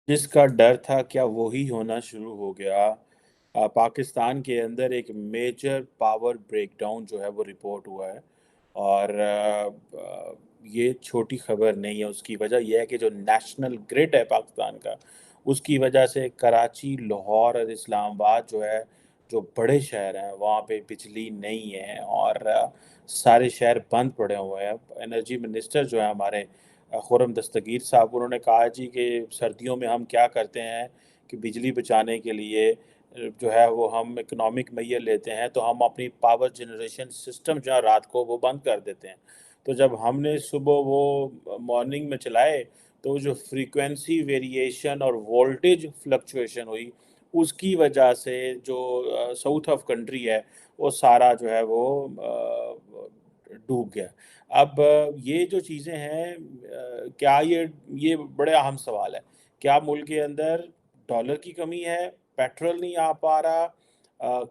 जिसका डर था क्या वही होना शुरू हो गया। पाकिस्तान के अंदर एक मेजर पावर ब्रेकडाउन जो है वो रिपोर्ट हुआ है। और ये छोटी खबर नहीं है। उसकी वजह यह है कि जो नेशनल ग्रिड है पाकिस्तान का, उसकी वजह से कराची, लाहौर और इस्लामाबाद जो है, जो बड़े शहर हैं, वहाँ पे बिजली नहीं है और सारे शहर बंद पड़े हुए हैं। एनर्जी मिनिस्टर जो है हमारे खुर्रम दस्तगीर साहब, उन्होंने कहा जी कि सर्दियों में हम क्या करते हैं कि बिजली बचाने के लिए जो है वो हम इकोनॉमिक मैयर लेते हैं, तो हम अपनी पावर जनरेशन सिस्टम जो है रात को वो बंद कर देते हैं। तो जब हमने सुबह वो मॉर्निंग में चलाए, तो जो फ्रीक्वेंसी वेरिएशन और वोल्टेज फ्लक्चुएशन हुई, उसकी वजह से जो साउथ ऑफ कंट्री है वो सारा जो है वो डूब गया। अब ये जो चीज़ें हैं, क्या ये बड़े अहम सवाल है। क्या मुल्क के अंदर डॉलर की कमी है, पेट्रोल नहीं आ पा रहा,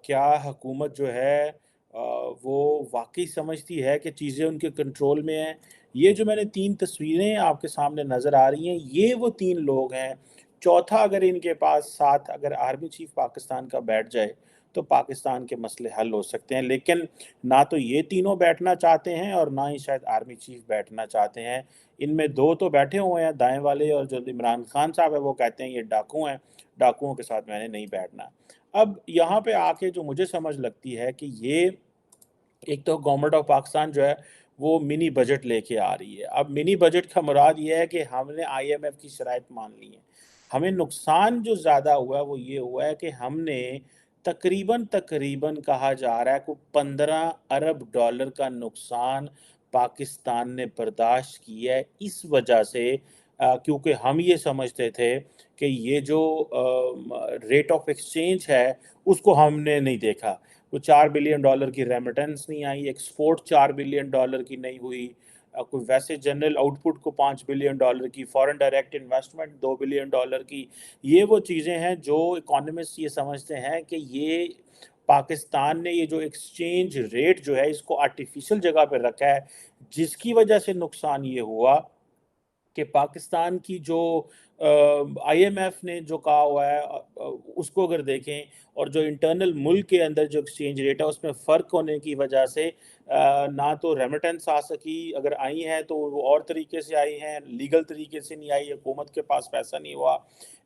क्या हुकूमत जो है वो वाक़ई समझती है कि चीज़ें उनके कंट्रोल में हैं? ये जो मैंने 3 तस्वीरें आपके सामने नज़र आ रही हैं, ये वो 3 लोग हैं। चौथा अगर इनके पास साथ अगर आर्मी चीफ़ पाकिस्तान का बैठ जाए, तो पाकिस्तान के मसले हल हो सकते हैं। लेकिन ना तो ये तीनों बैठना चाहते हैं और ना ही शायद आर्मी चीफ बैठना चाहते हैं। इनमें 2 तो बैठे हुए हैं दाएँ वाले, और जो इमरान खान साहब है वो कहते हैं ये डाकू हैं, डाकुओं के साथ मैंने नहीं बैठना। अब यहाँ पे आके जो मुझे समझ लगती है कि ये एक तो गवर्नमेंट ऑफ पाकिस्तान जो है वो मिनी बजट लेके आ रही है। अब मिनी बजट का मुराद ये है कि हमने आईएमएफ की शराइत मान ली है। हमें नुकसान जो ज़्यादा हुआ है वो ये हुआ है कि हमने तकरीबन कहा जा रहा है कि 15 अरब डॉलर का नुकसान पाकिस्तान ने बर्दाश्त किया है, इस वजह से क्योंकि हम ये समझते थे कि ये जो रेट ऑफ एक्सचेंज है उसको हमने नहीं देखा। तो $4 बिलियन की रेमिटेंस नहीं आई, एक्सपोर्ट $4 बिलियन की नहीं हुई, कोई वैसे जनरल आउटपुट को $5 बिलियन की, फॉरेन डायरेक्ट इन्वेस्टमेंट $2 बिलियन की। ये वो चीज़ें हैं जो इकोनॉमिस्ट ये समझते हैं कि ये पाकिस्तान ने ये जो एक्सचेंज रेट जो है इसको आर्टिफिशियल जगह पे रखा है, जिसकी वजह से नुकसान ये हुआ कि पाकिस्तान की जो आईएमएफ ने जो कहा हुआ है, उसको अगर देखें, और जो इंटरनल मुल्क के अंदर जो एक्सचेंज रेट है उसमें फ़र्क होने की वजह से ना तो रेमिटेंस आ सकी, अगर आई हैं तो वो और तरीके से आई हैं, लीगल तरीके से नहीं आई, हुकूमत के पास पैसा नहीं हुआ,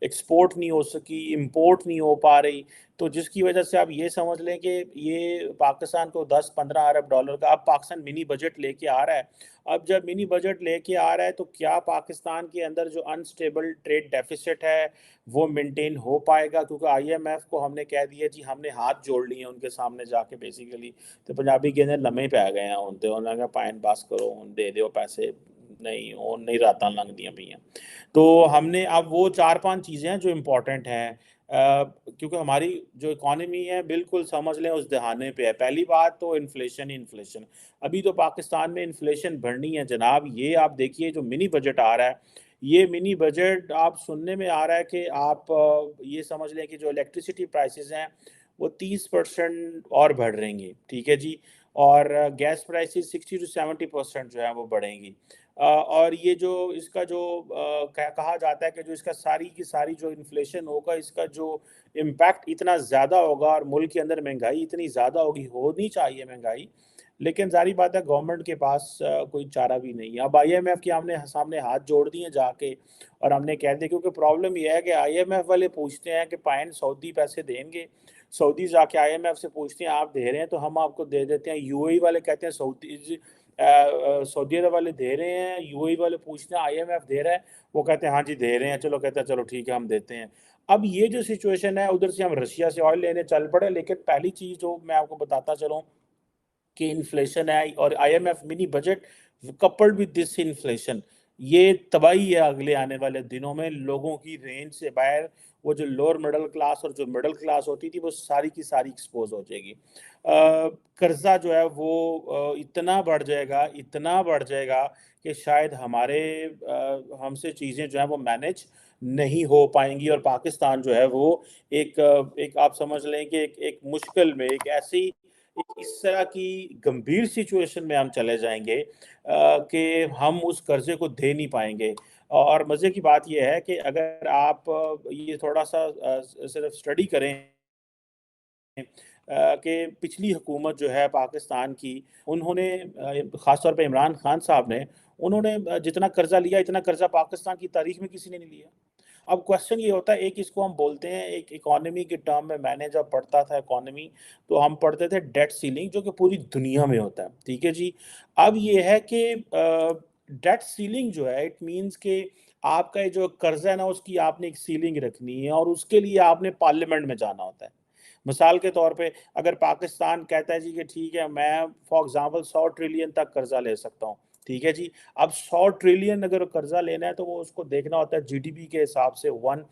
एक्सपोर्ट नहीं हो सकी, इंपोर्ट नहीं हो पा रही। तो जिसकी वजह से आप ये समझ लें कि ये पाकिस्तान को 10-15 अरब डॉलर का अब पाकिस्तान मिनी बजट लेके आ रहा है। अब जब मिनी बजट लेके आ रहा है तो क्या पाकिस्तान के अंदर जो अनस्टेबल ट्रेड डेफिसिट है वो मेंटेन हो पाएगा? क्योंकि आईएमएफ को हमने कह दिया जी, हमने हाथ जोड़ लिए उनके सामने जाके बेसिकली, तो पंजाबी के अंदर लम्हे पै गए हैं उनते, उन्होंने कहा पाइन बस करो, हुण दे दो पैसे, नहीं हुण नहीं रातां लंघदियां पईयां। तो हमने अब वो 4-5 चीज़ें हैं जो इम्पोर्टेंट हैं, क्योंकि हमारी जो इकॉनमी है बिल्कुल समझ लें उस दहाने पे है। पहली बात तो इन्फ्लेशन ही इन्फ्लेशन। अभी तो पाकिस्तान में इन्फ्लेशन बढ़नी है जनाब। ये आप देखिए जो मिनी बजट आ रहा है, ये मिनी बजट आप सुनने में आ रहा है कि आप ये समझ लें कि जो इलेक्ट्रिसिटी प्राइसेस हैं वो 30% और बढ़ रहेंगी, ठीक है जी। और गैस प्राइसेस 60 टू 70% जो है वो बढ़ेंगी। और ये जो इसका जो कहा जाता है कि जो इसका सारी की सारी जो इन्फ्लेशन होगा, इसका जो इम्पैक्ट इतना ज़्यादा होगा और मुल्क के अंदर महंगाई इतनी ज़्यादा होगी, होनी चाहिए महंगाई, लेकिन ज़ाहिर बात है गवर्नमेंट के पास कोई चारा भी नहीं है। अब आईएमएफ के हमने सामने हाथ जोड़ दिए जाके, और हमने कह दिया, क्योंकि प्रॉब्लम ये है कि आईएमएफ वाले पूछते हैं कि पाइन सऊदी पैसे देंगे, सऊदी जाके आईएमएफ से पूछते हैं आप दे रहे हैं तो हम आपको दे देते हैं, यूएई वाले कहते हैं सऊदी अरब वाले दे रहे हैं, यूएई वाले पूछते हैं आईएमएफ दे रहा है, वो कहते हैं हाँ जी दे रहे हैं, चलो कहते हैं चलो ठीक है हम देते हैं। अब ये जो सिचुएशन है, उधर से हम रशिया से ऑयल लेने चल पड़े, लेकिन पहली चीज़ जो मैं आपको बताता चलूँ कि इन्फ्लेशन है, और IMF mini budget coupled with this inflation, ये तबाही है अगले आने वाले दिनों में। लोगों की रेंज से बाहर वो जो लोअर मिडल क्लास और जो मिडल क्लास होती थी वो सारी की सारी एक्सपोज हो जाएगी। कर्जा जो है वो इतना बढ़ जाएगा कि शायद हमसे चीज़ें जो है वो मैनेज नहीं हो पाएंगी, और पाकिस्तान जो है वो एक आप समझ लें कि एक मुश्किल में, एक ऐसी इस तरह की गंभीर सिचुएशन में हम चले जाएँगे कि हम उस कर्ज़े को दे नहीं पाएँगे। اور مزے کی بات یہ ہے کہ اگر آپ یہ تھوڑا سا صرف اسٹڈی کریں کہ پچھلی حکومت جو ہے پاکستان کی، انہوں نے خاص طور پہ عمران خان صاحب نے، انہوں نے جتنا قرضہ لیا اتنا قرضہ پاکستان کی تاریخ میں کسی نے نہیں لیا۔ اب کوشچن یہ ہوتا ہے، ایک اس کو ہم بولتے ہیں ایک اکانومی کے ٹرم میں نے جب پڑھتا تھا اکانومی تو ہم پڑھتے تھے ڈیٹ سیلنگ، جو کہ پوری دنیا میں ہوتا ہے، ٹھیک ہے جی۔ اب یہ ہے کہ ڈیٹ سیلنگ جو ہے اٹ مینس کہ آپ کا جو قرضہ ہے نا اس کی آپ نے ایک سیلنگ رکھنی ہے، اور اس کے لیے آپ نے پارلیمنٹ میں جانا ہوتا ہے۔ مثال کے طور پہ اگر پاکستان کہتا ہے جی کہ ٹھیک ہے میں فار ایگزامپل 100 ٹریلین تک قرضہ لے سکتا ہوں، ٹھیک ہے جی۔ اب 100 ٹریلین اگر قرضہ لینا ہے تو وہ اس کو دیکھنا ہوتا ہے جی ڈی پی کے حساب سے 1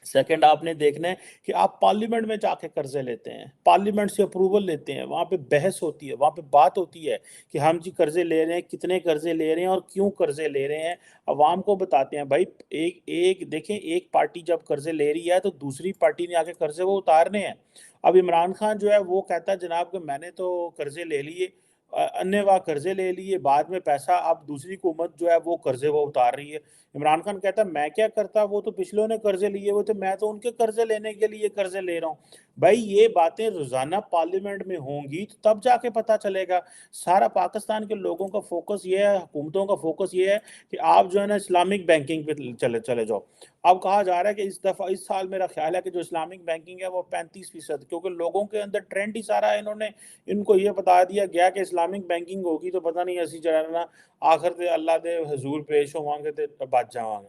سیکنڈ آپ نے دیکھنا ہے کہ آپ پارلیمنٹ میں جا کے قرضے لیتے ہیں، پارلیمنٹ سے اپروول لیتے ہیں، وہاں پہ بحث ہوتی ہے، وہاں پہ بات ہوتی ہے کہ ہم جی قرضے لے رہے ہیں، کتنے قرضے لے رہے ہیں اور کیوں قرضے لے رہے ہیں، عوام کو بتاتے ہیں۔ بھائی دیکھیں ایک پارٹی جب قرضے لے رہی ہے تو دوسری پارٹی نے آ کے قرضے وہ اتارنے ہیں۔ اب عمران خان جو ہے وہ کہتا ہے جناب کہ میں نے تو قرضے لے لیے، انواع قرضے لے لیے، بعد میں پیسہ اب دوسری حکومت جو ہے وہ قرضے وہ اتار رہی ہے۔ عمران خان کہتا ہے میں کیا کرتا، وہ تو پچھلوں نے قرضے لیے ہوئے تھے، میں تو ان کے قرضے لینے کے لیے قرضے لے رہا ہوں۔ بھائی یہ باتیں روزانہ پارلیمنٹ میں ہوں گی تو تب جا کے پتہ چلے گا۔ سارا پاکستان کے لوگوں کا فوکس یہ ہے، حکومتوں کا فوکس یہ ہے کہ آپ جو ہے نا اسلامک بینکنگ پہ چلے جاؤ۔ اب کہا جا رہا ہے کہ اس سال میرا خیال ہے کہ جو اسلامک بینکنگ ہے وہ 35%، کیونکہ لوگوں کے اندر ٹرینڈ ہی سارا ہے، ان کو یہ بتا دیا گیا کہ اسلامک بینکنگ ہوگی تو پتہ نہیں اسی جانا آخر تے اللہ دے حضور پیش ہوں گے تے بچ جاؤں گے۔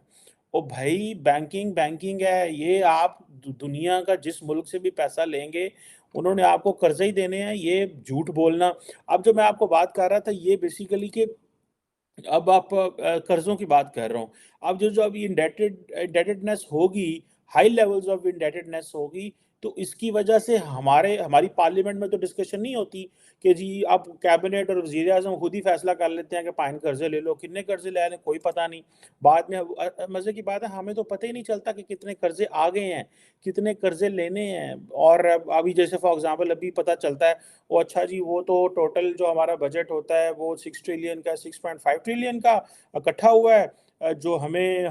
او بھائی بینکنگ ہے، یہ آپ دنیا کا جس ملک سے بھی پیسہ لیں گے انہوں نے آپ کو قرضہ ہی دینے ہیں، یہ جھوٹ بولنا۔ اب جو میں آپ کو بات کر رہا تھا یہ بیسیکلی کہ اب آپ قرضوں کی بات کر رہا ہوں، اب جو اب انڈیٹڈنس ہوگی، ہائی لیولز آف انڈیٹڈنس ہوگی، تو اس کی وجہ سے ہماری پارلیمنٹ میں تو ڈسکشن نہیں ہوتی کہ جی اب کیبنٹ اور وزیر اعظم خود ہی فیصلہ کر لیتے ہیں کہ 5 قرضے لے لو، کتنے قرضے لے لیں کوئی پتہ نہیں۔ بعد میں مزے کی بات ہے ہمیں تو پتہ ہی نہیں چلتا کہ کتنے قرضے آ گئے ہیں، کتنے قرضے لینے ہیں۔ اور ابھی جیسے فار ایگزامپل ابھی پتہ چلتا ہے وہ اچھا جی وہ تو ٹوٹل جو ہمارا بجٹ ہوتا ہے وہ 6 ٹریلین کا 6.5 ٹریلین کا اکٹھا ہوا ہے، جو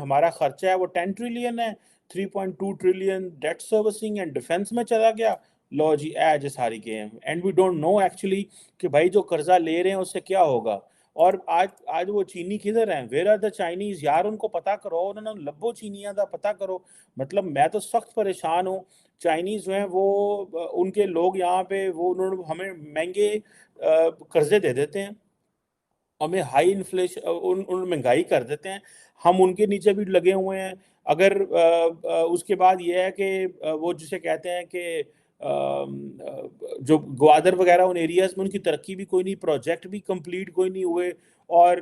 ہمارا خرچہ ہے وہ 10 ٹریلین ہے، 3.2 trillion debt servicing and defence میں چلا گیا۔ لو جی ایج ساری game and we don't know actually کہ بھائی جو قرضہ لے رہے ہیں اس سے کیا ہوگا۔ اور آج وہ چینی کدھر ہیں، ویئر آر دا چائنیز، یار ان کو پتہ کرو، انہوں نے لبو چینیاں دا پتہ کرو۔ مطلب میں تو سخت پریشان ہوں، چائنیز جو ہیں وہ ان کے لوگ یہاں پہ وہ انہوں نے ہمیں مہنگے قرضے دے دیتے ہیں، ہمیں ہائی انفلیشن ان مہنگائی کر دیتے ہیں، ہم ان کے نیچے بھی لگے ہوئے ہیں۔ اگر اس کے بعد یہ ہے کہ وہ جسے کہتے ہیں کہ جو گوادر وغیرہ ان ایریاز میں ان کی ترقی بھی کوئی نہیں، پروجیکٹ بھی کمپلیٹ کوئی نہیں ہوئے، اور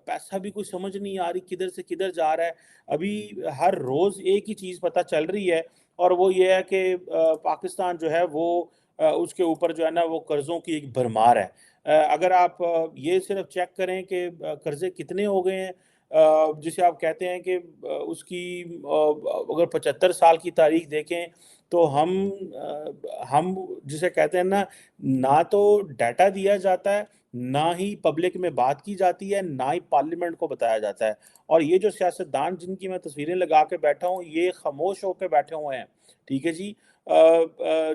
پیسہ بھی کوئی سمجھ نہیں آ رہی کدھر سے کدھر جا رہا ہے۔ ابھی ہر روز ایک ہی چیز پتہ چل رہی ہے، اور وہ یہ ہے کہ پاکستان جو ہے وہ اس کے اوپر جو ہے نا وہ قرضوں کی ایک بھرمار ہے۔ اگر آپ یہ صرف چیک کریں کہ قرضے کتنے ہو گئے ہیں، جسے آپ کہتے ہیں کہ اس کی اگر 75 سال کی تاریخ دیکھیں تو ہم جسے کہتے ہیں نہ تو ڈیٹا دیا جاتا ہے، نہ ہی پبلک میں بات کی جاتی ہے، نہ ہی پارلیمنٹ کو بتایا جاتا ہے۔ اور یہ جو سیاستدان جن کی میں تصویریں لگا کے بیٹھا ہوں یہ خاموش ہو کے بیٹھے ہوئے ہیں، ٹھیک ہے جی۔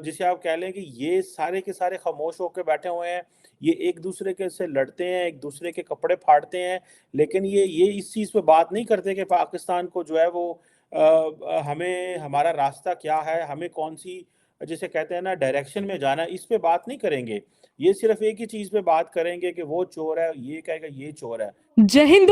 جسے آپ کہہ لیں کہ یہ سارے کے سارے خاموش ہو کے بیٹھے ہوئے ہیں، یہ ایک دوسرے کے سے لڑتے ہیں، ایک دوسرے کے کپڑے پھاڑتے ہیں، لیکن یہ اس چیز پہ بات نہیں کرتے کہ پاکستان کو جو ہے وہ ہمیں ہمارا راستہ کیا ہے، ہمیں کون سی جسے کہتے ہیں ڈائریکشن میں جانا ہے، اس پہ بات نہیں کریں گے۔ یہ صرف ایک ہی چیز پہ بات کریں گے کہ وہ چور ہے، یہ کہے گا یہ چور ہے۔ जय हिंद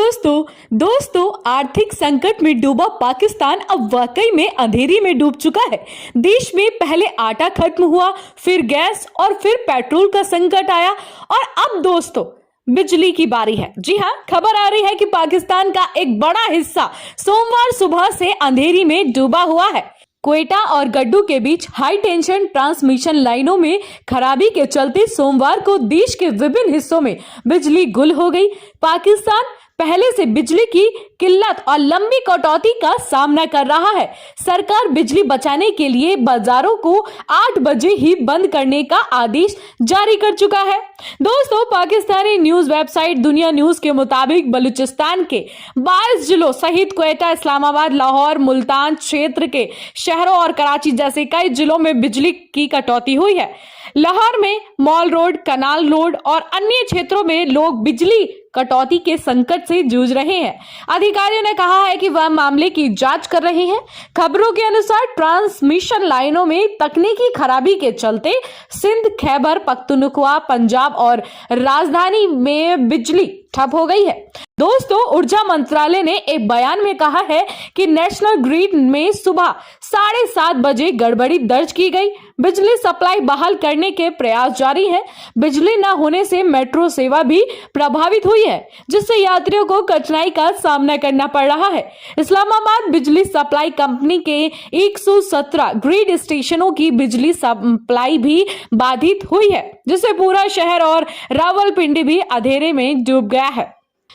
दोस्तों आर्थिक संकट में डूबा पाकिस्तान अब वाकई में अंधेरी में डूब चुका है। देश में पहले आटा खत्म हुआ, फिर गैस और फिर पेट्रोल का संकट आया और अब दोस्तों बिजली की बारी है। जी हाँ, खबर आ रही है कि पाकिस्तान का एक बड़ा हिस्सा सोमवार सुबह से अंधेरी में डूबा हुआ है। क्वेटा और गड्डू के बीच हाई टेंशन ट्रांसमिशन लाइनों में खराबी के चलते सोमवार को देश के विभिन्न हिस्सों में बिजली गुल हो गई। पाकिस्तान पहले से बिजली की किल्लत और लंबी कटौती का सामना कर रहा है। सरकार बिजली बचाने के लिए बाजारों को 8 बजे ही बंद करने का आदेश जारी कर चुका है। दोस्तों, पाकिस्तानी न्यूज वेबसाइट दुनिया न्यूज के मुताबिक बलूचिस्तान के 22 जिलों सहित क्वेटा, इस्लामाबाद, लाहौर, मुल्तान क्षेत्र के शहरों और कराची जैसे कई जिलों में बिजली की कटौती हुई है। लाहौर में मॉल रोड, कनाल रोड और अन्य क्षेत्रों में लोग बिजली कटौती के संकट से जूझ रहे हैं। अधिकारियों ने कहा है कि वह मामले की जांच कर रहे हैं। खबरों के अनुसार ट्रांसमिशन लाइनों में तकनीकी खराबी के चलते सिंध, खैबर पख्तूनख्वा, पंजाब और राजधानी में बिजली ठप हो गई है। दोस्तों, ऊर्जा मंत्रालय ने एक बयान में कहा है कि नेशनल ग्रिड में सुबह 7:30 बजे गड़बड़ी दर्ज की गई। बिजली सप्लाई बहाल करने के प्रयास जारी हैं। बिजली न होने से मेट्रो सेवा भी प्रभावित हुई है, जिससे यात्रियों को कठिनाई का सामना करना पड़ रहा है। इस्लामाबाद बिजली सप्लाई कंपनी के 117 ग्रिड स्टेशनों की बिजली सप्लाई भी बाधित हुई है, जिससे पूरा शहर और रावलपिंडी भी अंधेरे में डूब गया है।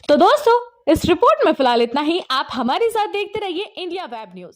तो दोस्तों, इस रिपोर्ट में फिलहाल इतना ही। आप हमारे साथ देखते रहिए इंडिया वेब न्यूज।